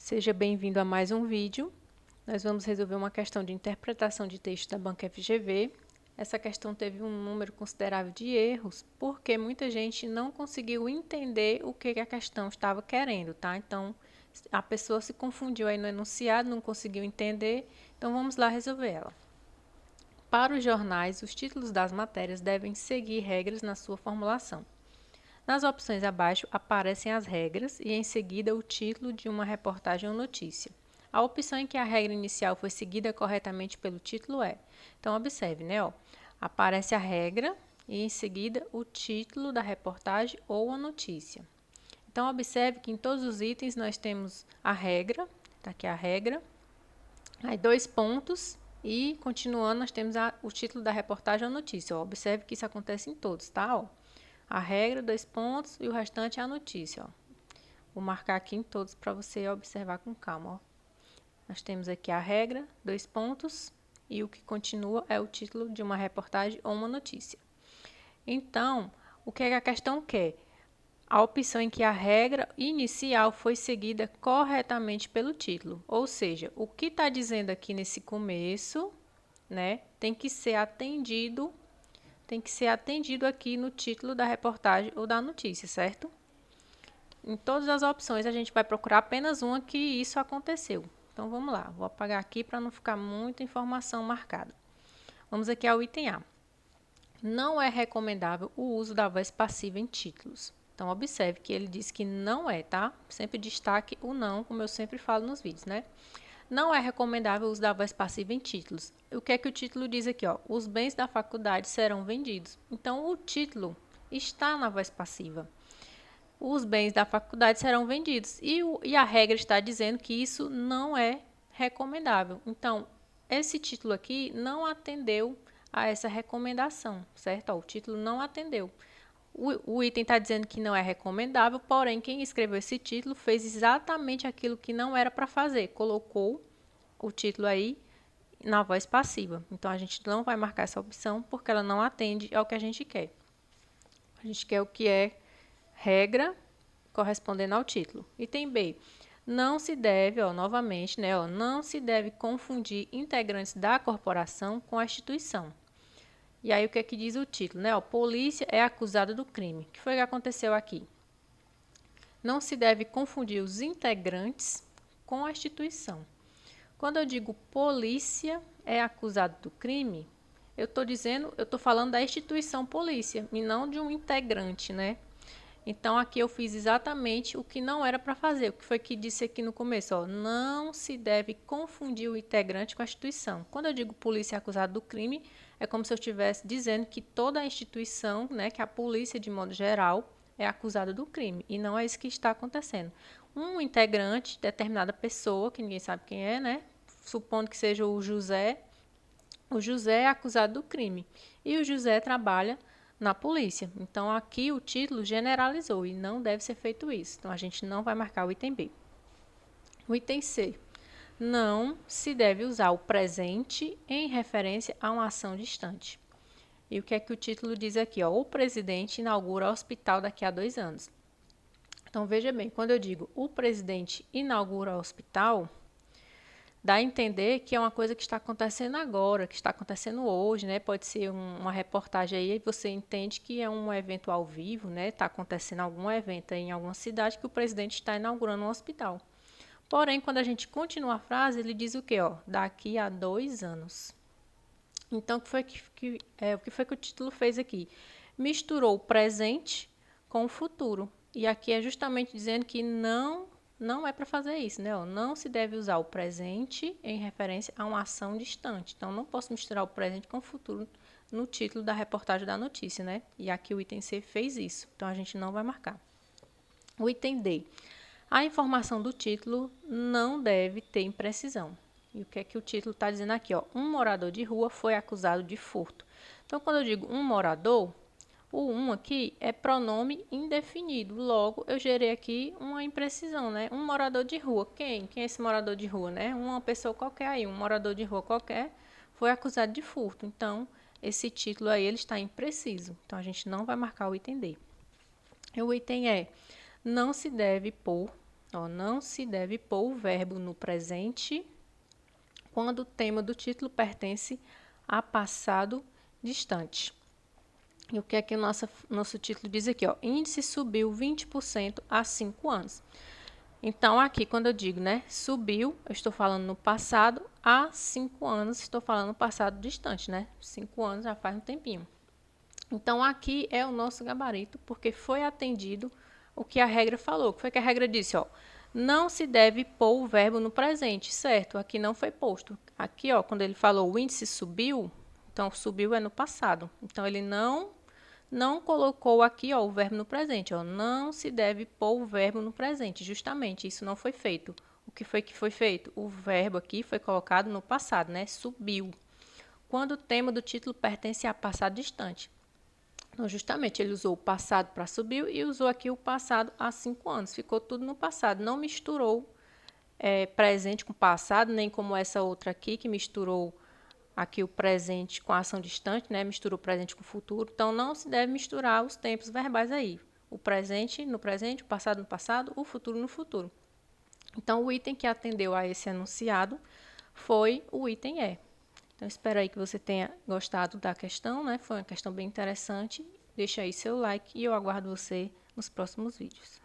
Seja bem-vindo a mais um vídeo. Nós vamos resolver uma questão de interpretação de texto da banca FGV. Essa questão teve um número considerável de erros, porque muita gente não conseguiu entender o que a questão estava querendo, tá? Então, a pessoa se confundiu aí no enunciado, não conseguiu entender, então vamos lá resolver ela. Para os jornais, os títulos das matérias devem seguir regras na sua formulação. Nas opções abaixo aparecem as regras e em seguida o título de uma reportagem ou notícia. A opção em que a regra inicial foi seguida corretamente pelo título é. Então observe, né, ó, aparece a regra e em seguida o título da reportagem ou a notícia. Então observe que em todos os itens nós temos a regra, tá aqui a regra, aí dois pontos e continuando nós temos o título da reportagem ou notícia. Ó, observe que isso acontece em todos, tá? Ó. A regra, dois pontos e o restante é a notícia. Ó. Vou marcar aqui em todos para você observar com calma. Ó. Nós temos aqui a regra, dois pontos e o que continua é o título de uma reportagem ou uma notícia. Então, o que é que a questão quer? A opção em que a regra inicial foi seguida corretamente pelo título. Ou seja, o que está dizendo aqui nesse começo, né, tem que ser atendido aqui no título da reportagem ou da notícia, certo? Em todas as opções, a gente vai procurar apenas uma que isso aconteceu. Então, vamos lá. Vou apagar aqui para não ficar muita informação marcada. Vamos aqui ao item A. Não é recomendável o uso da voz passiva em títulos. Então, observe que ele diz que não é, tá? Sempre destaque o não, como eu sempre falo nos vídeos, né? Não é recomendável o uso da voz passiva em títulos. O que é que o título diz aqui? Ó? Os bens da faculdade serão vendidos. Então, o título está na voz passiva. Os bens da faculdade serão vendidos. E a regra está dizendo que isso não é recomendável. Então, esse título aqui não atendeu a essa recomendação, certo? Ó, o título não atendeu. O item está dizendo que não é recomendável, porém, quem escreveu esse título fez exatamente aquilo que não era para fazer. Colocou o título aí na voz passiva. Então, a gente não vai marcar essa opção porque ela não atende ao que a gente quer. A gente quer o que é regra correspondendo ao título. Item B. Não se deve, ó, novamente, né, ó, não se deve confundir integrantes da corporação com a instituição. E aí o que é que diz o título, né? Ó, polícia é acusada do crime. O que foi que aconteceu aqui? Não se deve confundir os integrantes com a instituição. Quando eu digo polícia é acusado do crime, eu estou falando da instituição polícia e não de um integrante, né? Então, aqui eu fiz exatamente o que não era para fazer. O que foi que disse aqui no começo? Ó, não se deve confundir o integrante com a instituição. Quando eu digo polícia acusada do crime, é como se eu estivesse dizendo que toda a instituição, né, que a polícia de modo geral, é acusada do crime. E não é isso que está acontecendo. Um integrante, determinada pessoa, que ninguém sabe quem é, né? Supondo que seja o José é acusado do crime. E o José trabalha na polícia. Então, aqui o título generalizou e não deve ser feito isso. Então, a gente não vai marcar o item B. O item C. Não se deve usar o presente em referência a uma ação distante. E o que é que o título diz aqui? Ó, o presidente inaugura o hospital daqui a 2 anos. Então, veja bem, quando eu digo o presidente inaugura o hospital, dá a entender que é uma coisa que está acontecendo agora, que está acontecendo hoje, né? Pode ser uma reportagem aí e você entende que é um evento ao vivo, né? Está acontecendo algum evento aí em alguma cidade que o presidente está inaugurando um hospital. Porém, quando a gente continua a frase, ele diz o quê? Ó, daqui a 2 anos. Então, o que foi que o título fez aqui? Misturou o presente com o futuro. E aqui é justamente dizendo que não é para fazer isso, né? Não se deve usar o presente em referência a uma ação distante. Então, não posso misturar o presente com o futuro no título da reportagem da notícia, né? E aqui o item C fez isso. Então, a gente não vai marcar. O item D. A informação do título não deve ter imprecisão. E o que é que o título está dizendo aqui? Ó? Um morador de rua foi acusado de furto. Então, quando eu digo um morador, o um aqui é pronome indefinido. Logo, eu gerei aqui uma imprecisão, né? Um morador de rua. Quem? Quem é esse morador de rua, né? Uma pessoa qualquer aí, um morador de rua qualquer, foi acusado de furto. Então, esse título aí, ele está impreciso. Então, a gente não vai marcar o item D. O item E. Não se deve pôr Ó, não se deve pôr o verbo no presente quando o tema do título pertence a passado distante. E o que é que o nosso título diz aqui? Ó, índice subiu 20% há 5 anos. Então, aqui, quando eu digo, né, subiu, eu estou falando no passado, há 5 anos, estou falando no passado distante, né? 5 anos já faz um tempinho. Então, aqui é o nosso gabarito, porque foi atendido o que a regra falou. O que foi que a regra disse? Ó, não se deve pôr o verbo no presente, certo? Aqui não foi posto. Aqui, ó, quando ele falou o índice subiu, então subiu é no passado. Então, ele não colocou aqui, ó, o verbo no presente, ó. Não se deve pôr o verbo no presente, justamente, isso não foi feito. O que foi feito? O verbo aqui foi colocado no passado, né? Subiu. Quando o tema do título pertence a passado distante. Então, justamente, ele usou o passado para subiu e usou aqui o passado há 5 anos. Ficou tudo no passado, não misturou presente com passado, nem como essa outra aqui, que misturou aqui o presente com a ação distante, né? Misturou o presente com o futuro. Então, não se deve misturar os tempos verbais aí. O presente no presente, o passado no passado, o futuro no futuro. Então, o item que atendeu a esse enunciado foi o item E. Então, espero aí que você tenha gostado da questão, né? Foi uma questão bem interessante. Deixa aí seu like e eu aguardo você nos próximos vídeos.